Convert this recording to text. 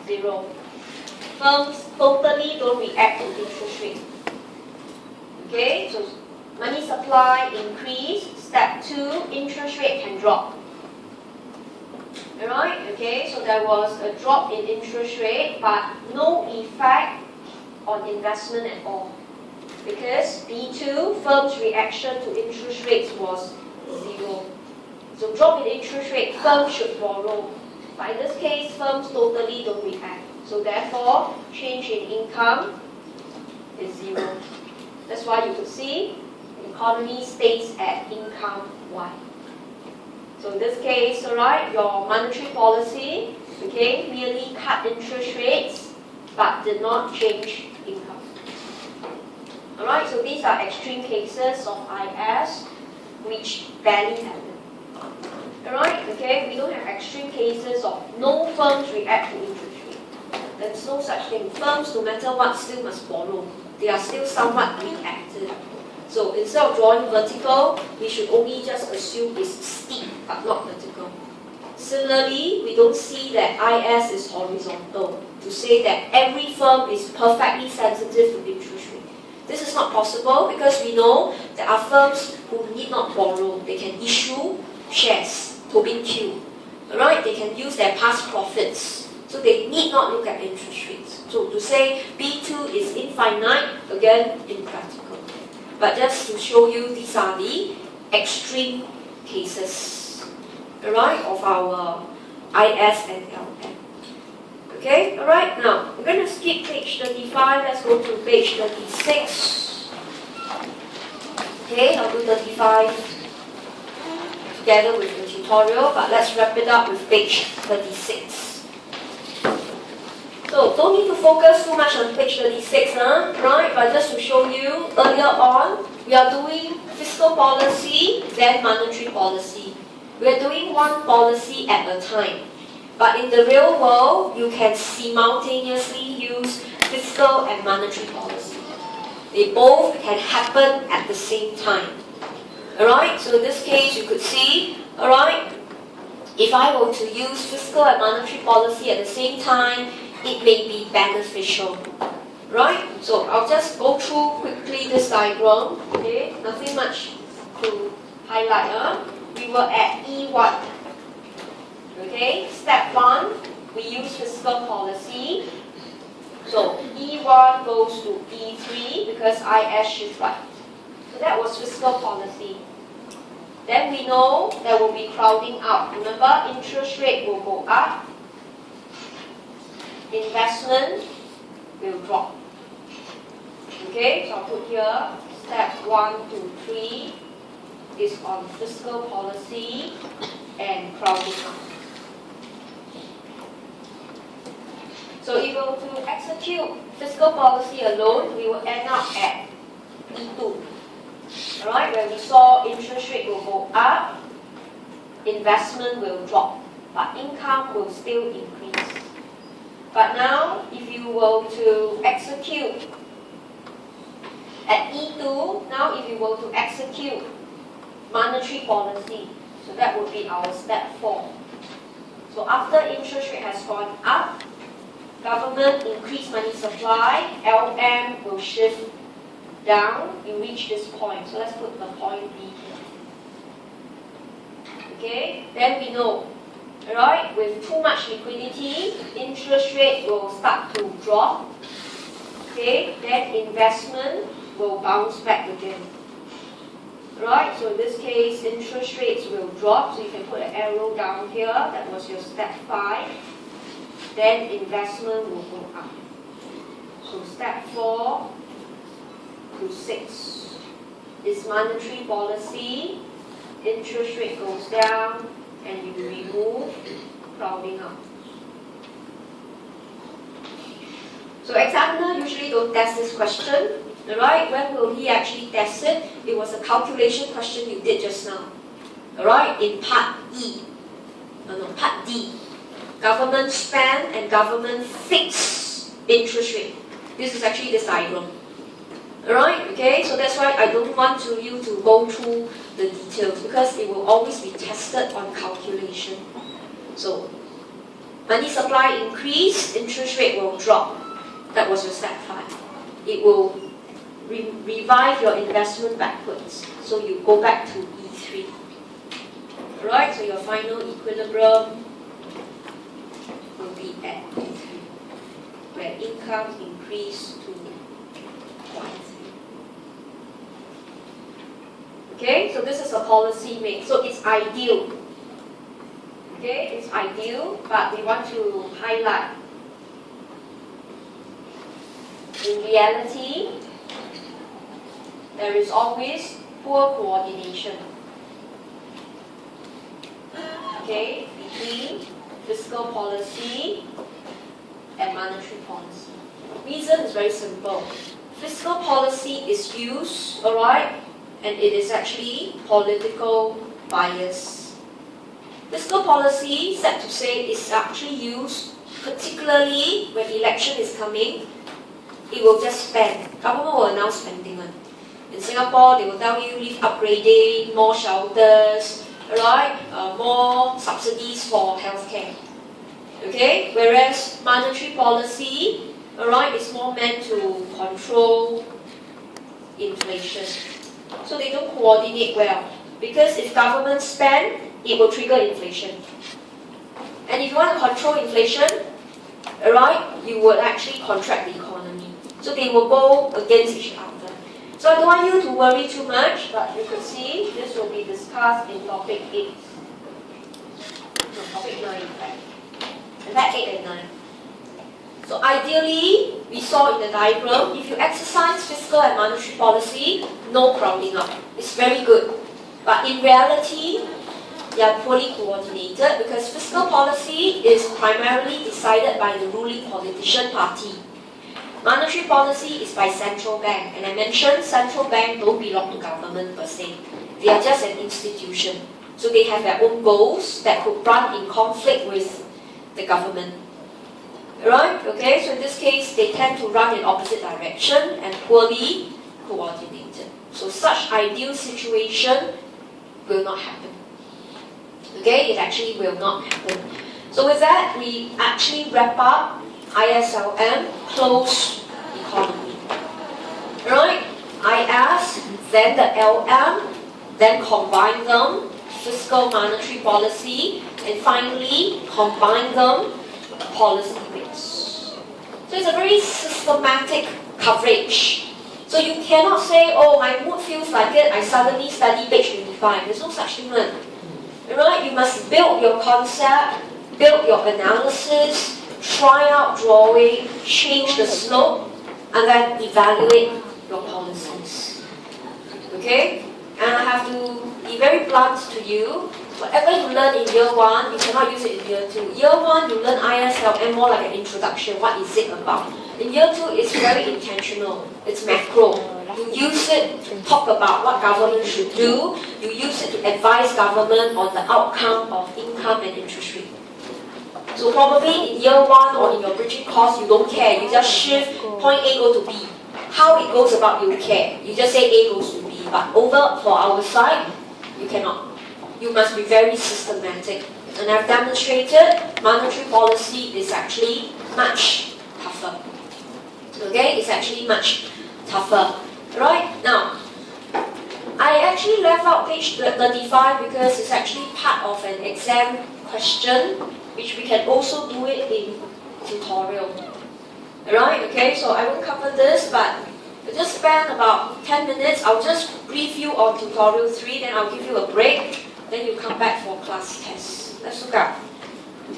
0. Firms totally don't react to interest rate. Okay, so money supply increase. Step 2, interest rate can drop. Alright, okay, so there was a drop in interest rate, but no effect on investment at all. Because B2, firm's reaction to interest rates was 0. So drop in interest rate, firms should borrow. But in this case, firms totally don't react. So therefore, change in income is 0. That's why you could see the economy stays at income Y. So in this case, alright, your monetary policy, okay, merely cut interest rates, but did not change income. Alright, so these are extreme cases of IS which barely happen. Alright, okay, we don't have extreme cases of no firms react to interest rate. There's no such thing. Firms, no matter what, still must borrow. They are still somewhat reactive. So instead of drawing vertical, we should only just assume it's steep but not vertical. Similarly, we don't see that IS is horizontal to say that every firm is perfectly sensitive to interest rate. This is not possible because we know there are firms who need not borrow. They can issue shares, Tobin Q. Alright, they can use their past profits. So they need not look at interest rates. So to say B2 is infinite, again, impractical. But just to show you, these are the extreme cases, alright, of our IS and LM. Okay, alright, now we're going to skip page 35, let's go to page 36. Okay, I'll do 35 together with the tutorial, but let's wrap it up with page 36. So don't need to focus too much on page 36, right? But just to show you, earlier on, we are doing fiscal policy, then monetary policy. We are doing one policy at a time. But in the real world, you can simultaneously use fiscal and monetary policy. They both can happen at the same time. Alright, so in this case, you could see, alright, if I were to use fiscal and monetary policy at the same time, it may be beneficial, right? So I'll just go through quickly this diagram, okay? Nothing much to highlight. We were at E1, okay? Step 1, we use fiscal policy. So E1 goes to E3 because IS shifts right. So that was fiscal policy. Then we know there will be crowding out. Remember, interest rate will go up. Investment will drop. Okay, so I'll put here step 1 to 3 is on fiscal policy and crowding out. So if we were to execute fiscal policy alone, we will end up at E2. Alright, where we saw interest rate will go up, investment will drop, but income will still increase. But now, if you were to execute at E2, now if you were to execute monetary policy, so that would be our step 4. So after interest rate has gone up, government increase money supply, LM will shift down, you reach this point. So let's put the point B here. Okay, then we know, alright, with too much liquidity, interest rate will start to drop. Okay, then investment will bounce back again. Right, so in this case, interest rates will drop. So you can put an arrow down here. That was your step 5. Then investment will go up. So step 4 to 6 is monetary policy. Interest rate goes down and you remove crowding out. So examiner usually don't test this question. Alright, when will he actually test it? It was a calculation question you did just now. Alright, in part E. Part D. Government spend and government fix interest rate. This is actually this diagram. Alright, okay, so that's why I don't want you to go through the details because it will always be tested on calculation. So, Money supply increase, interest rate will drop. That was your step 5. It will revive your investment backwards. So you go back to E3. Alright, so your final equilibrium will be at E3, where income increase to Y3. Okay, so this is a policy made. So it's ideal. Okay, it's ideal, but we want to highlight. In reality, there is always poor coordination. Okay, between fiscal policy and monetary policy. Reason is very simple. Fiscal policy is used, alright, and it is actually political bias. Fiscal policy, sad to say, is actually used particularly when election is coming. It will just spend. Government will announce spending. In Singapore, they will tell you leave upgrading, more shelters, right? More subsidies for healthcare. Okay? Whereas monetary policy, alright, is more meant to control inflation. So they don't coordinate well. Because if government spend, it will trigger inflation. And if you want to control inflation, alright, you would actually contract the economy. So they will go against each other. So I don't want you to worry too much, but you could see this will be discussed in topic 8. No, topic 9 in fact. In fact, 8 and 9. So ideally, we saw in the diagram, if you exercise fiscal and monetary policy, no crowding up. It's very good. But in reality, they are poorly coordinated because fiscal policy is primarily decided by the ruling politician party. Monetary policy is by central bank, and I mentioned central bank don't belong to government per se. They are just an institution. So they have their own goals that could run in conflict with the government. Right? Okay, so in this case, they tend to run in opposite direction and poorly coordinated. So such ideal situation will not happen. Okay, it actually will not happen. So with that, we actually wrap up ISLM, closed economy. Right? IS, then the LM, then combine them, fiscal monetary policy, and finally combine them, policy mix. So it's a very systematic coverage. So you cannot say, oh, my mood feels like it, I suddenly study page 25. There's no such thing. Right? You must build your concept, build your analysis, try out drawing, change the slope, and then evaluate your policies. Okay? And I have to be very blunt to you. Whatever you learn in year 1, you cannot use it in year 2. Year 1, you learn ISLM more like an introduction. What is it about? In year 2, it's very intentional. It's macro. You use it to talk about what government should do. You use it to advise government on the outcome of income and interest rate. So probably in year 1 or in your bridging course, you don't care. You just shift point A go to B. How it goes about, you care. You just say A goes to B. But over for our side, you cannot. You must be very systematic. And I've demonstrated monetary policy is actually much tougher. Okay, it's actually much tougher. Right? Now, I actually left out page 35 because it's actually part of an exam question, which we can also do it in tutorial. Alright, okay, so I won't cover this, but we'll just spend about 10 minutes. I'll just brief you on tutorial 3, then I'll give you a break, then you come back for class test. Let's look at